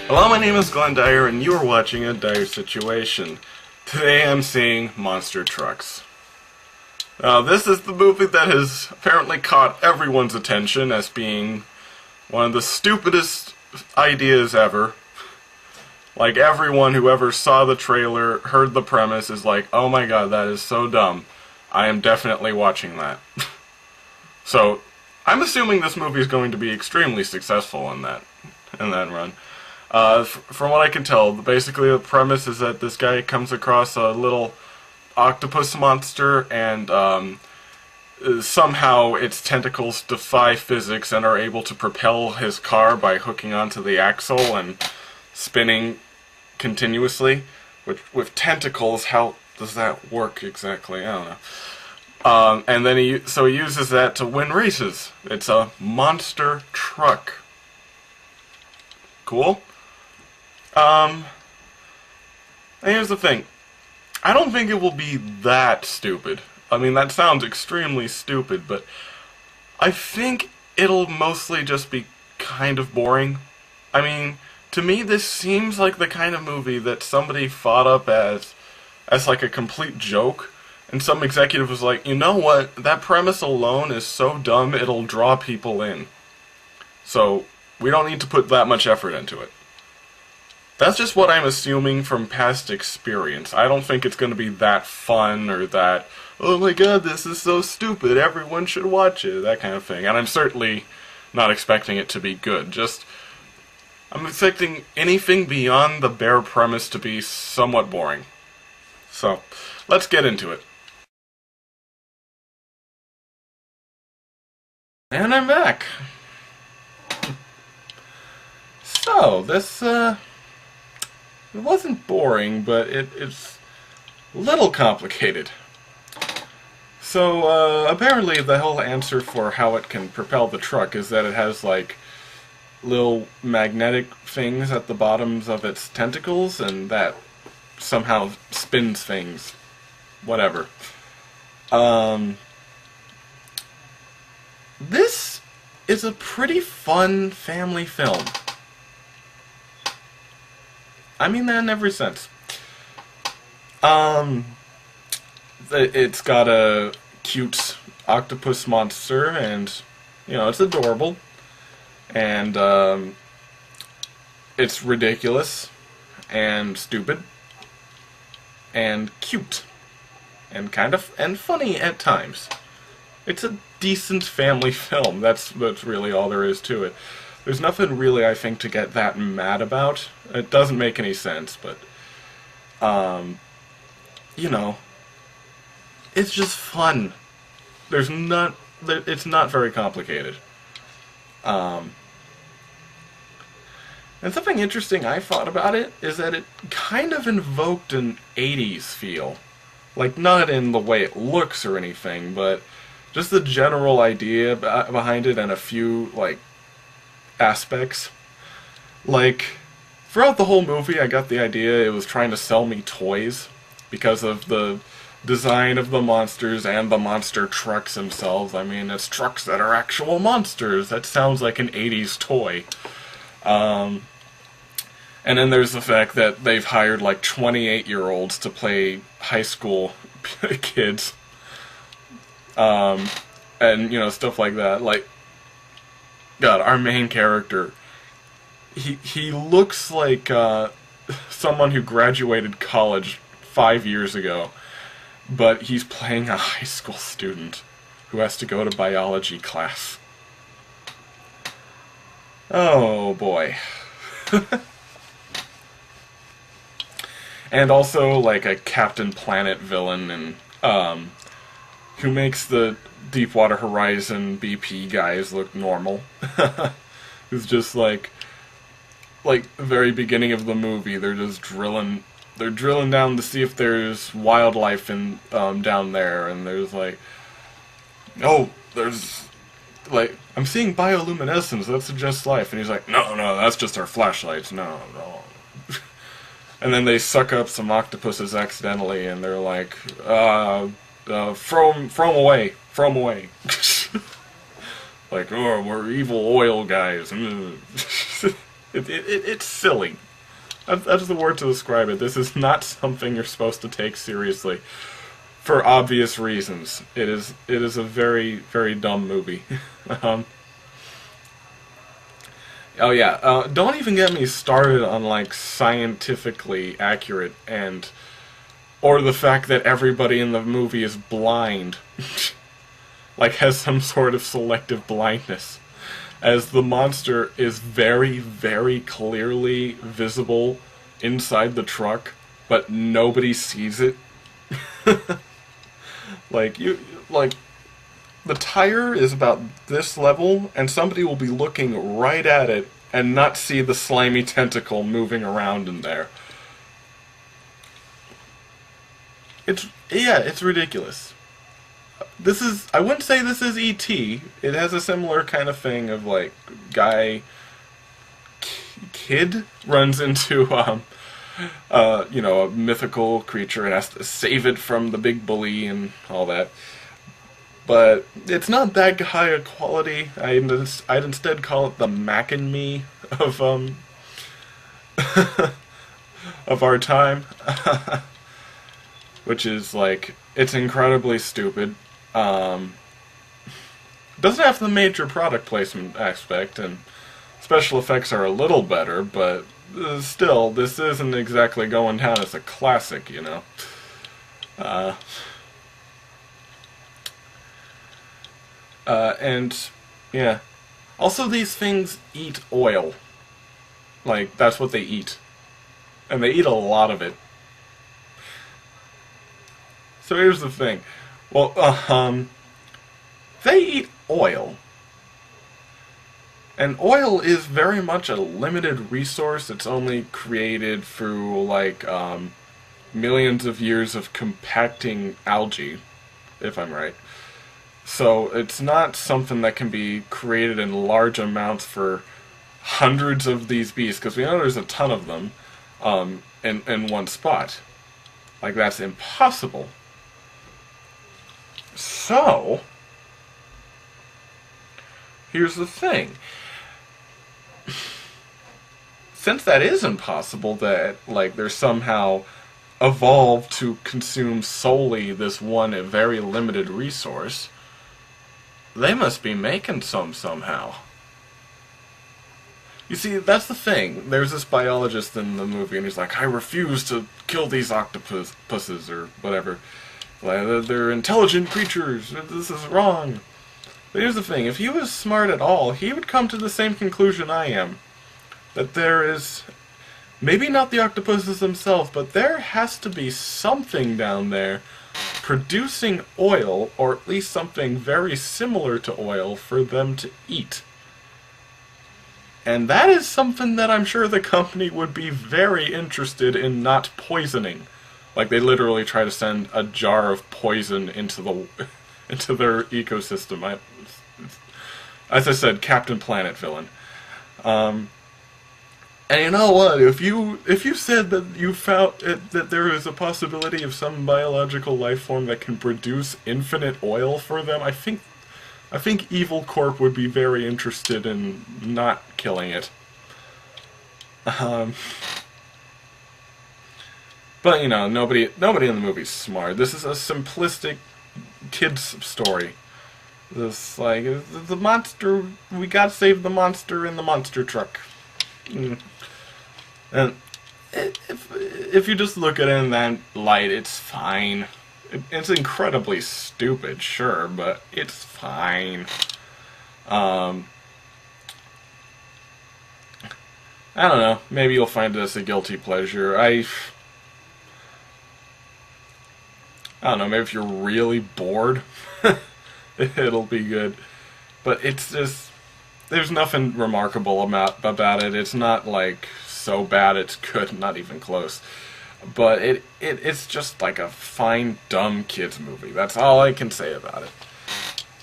Hello, my name is Glenn Dyer, and you are watching a Dyer-Situation. Today I'm seeing monster trucks. Now, this is the movie that has apparently caught everyone's attention as being one of the stupidest ideas ever. Like, everyone who ever saw the trailer, heard the premise, is like, oh my god, that is so dumb. I am definitely watching that. So, I'm assuming this movie is going to be extremely successful in that run. From what I can tell, basically the premise is that this guy comes across a little octopus monster, and somehow its tentacles defy physics and are able to propel his car by hooking onto the axle and spinning continuously. With tentacles, how does that work exactly? I don't know. And then he uses that to win races. It's a monster truck. Cool? And here's the thing. I don't think it will be that stupid. I mean, that sounds extremely stupid, but I think it'll mostly just be kind of boring. I mean, to me, this seems like the kind of movie that somebody thought up as like a complete joke, and some executive was like, you know what, that premise alone is so dumb it'll draw people in. So, we don't need to put that much effort into it. That's just what I'm assuming from past experience. I don't think it's going to be that fun or that, oh my god, this is so stupid, everyone should watch it, that kind of thing. And I'm certainly not expecting it to be good. I'm expecting anything beyond the bare premise to be somewhat boring. So, let's get into it. And I'm back. So, this, it wasn't boring, but it's a little complicated. So, apparently the whole answer for how it can propel the truck is that it has, like, little magnetic things at the bottoms of its tentacles, and that somehow spins things. Whatever. This is a pretty fun family film. I mean that in every sense. It's got a cute octopus monster, and, you know, it's adorable. And, it's ridiculous, and stupid, and cute, and and funny at times. It's a decent family film. That's really all there is to it. There's nothing really, I think, to get that mad about. It doesn't make any sense, but, you know, it's just fun. It's not very complicated. And something interesting I thought about it is that it kind of invoked an 80s feel. Like, not in the way it looks or anything, but just the general idea behind it and a few, like, aspects. Like, throughout the whole movie I got the idea it was trying to sell me toys because of the design of the monsters and the monster trucks themselves. I mean, it's trucks that are actual monsters. That sounds like an 80s toy. And then there's the fact that they've hired like 28-year-olds to play high school kids. And, you know, stuff like that. Like, God, our main character, he looks like someone who graduated college 5 years ago, but he's playing a high school student who has to go to biology class. Oh boy. And also like a Captain Planet villain, and who makes the Deepwater Horizon BP guys look normal. It's just like the very beginning of the movie, they're just drilling down to see if there's wildlife in down there, and there's like, oh, there's like, I'm seeing bioluminescence, that suggests life, and he's like, no, that's just our flashlights, no. And then they suck up some octopuses accidentally, and they're like, throw 'em away. Like, oh, we're evil oil guys. It's silly. That's the word to describe it. This is not something you're supposed to take seriously, for obvious reasons. It is a very, very dumb movie. Oh yeah, don't even get me started on like scientifically accurate or the fact that everybody in the movie is blind, like has some sort of selective blindness, as the monster is very, very clearly visible inside the truck, but nobody sees it. like the tire is about this level, and somebody will be looking right at it and not see the slimy tentacle moving around in there. It's ridiculous. I wouldn't say this is E.T. It has a similar kind of thing of like kid runs into a mythical creature and has to save it from the big bully and all that. But it's not that high a quality. I'd instead call it the Mac and Me of of our time, which is like, it's incredibly stupid. Doesn't have the major product placement aspect, and special effects are a little better, but still, this isn't exactly going down as a classic, you know. And yeah, also these things eat oil. Like, that's what they eat, and they eat a lot of it. So here's the thing. Well, they eat oil. And oil is very much a limited resource. It's only created through, like, millions of years of compacting algae, if I'm right. So it's not something that can be created in large amounts for hundreds of these beasts, because we know there's a ton of them in one spot. Like, that's impossible. So, here's the thing. Since that is impossible, that, like, they're somehow evolved to consume solely this one very limited resource, they must be making some somehow. You see, that's the thing. There's this biologist in the movie, and he's like, I refuse to kill these octopuses, or whatever. Like, they're intelligent creatures. This is wrong. But here's the thing. If he was smart at all, he would come to the same conclusion I am. That there is, maybe not the octopuses themselves, but there has to be something down there producing oil, or at least something very similar to oil, for them to eat. And that is something that I'm sure the company would be very interested in not poisoning. Like, they literally try to send a jar of poison into their ecosystem. As I said, Captain Planet villain. And you know what? If you said that you found that there is a possibility of some biological life form that can produce infinite oil for them, I think Evil Corp would be very interested in not killing it. But, you know, nobody in the movie's smart. This is a simplistic kid's story. This, like, the monster, we gotta save the monster in the monster truck. And if you just look at it in that light, it's fine. It's incredibly stupid, sure, but it's fine. I don't know, maybe you'll find this a guilty pleasure. I don't know, maybe if you're really bored, it'll be good. But it's just, there's nothing remarkable about it. It's not, like, so bad it's good, not even close. But it's just like a fine, dumb kids movie. That's all I can say about it.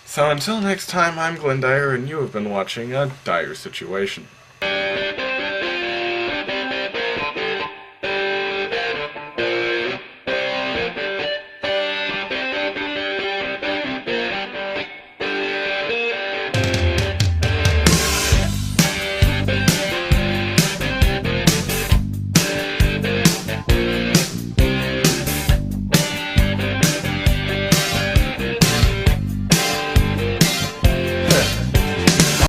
So until next time, I'm Glenn Dyer, and you have been watching a Dyer Situation.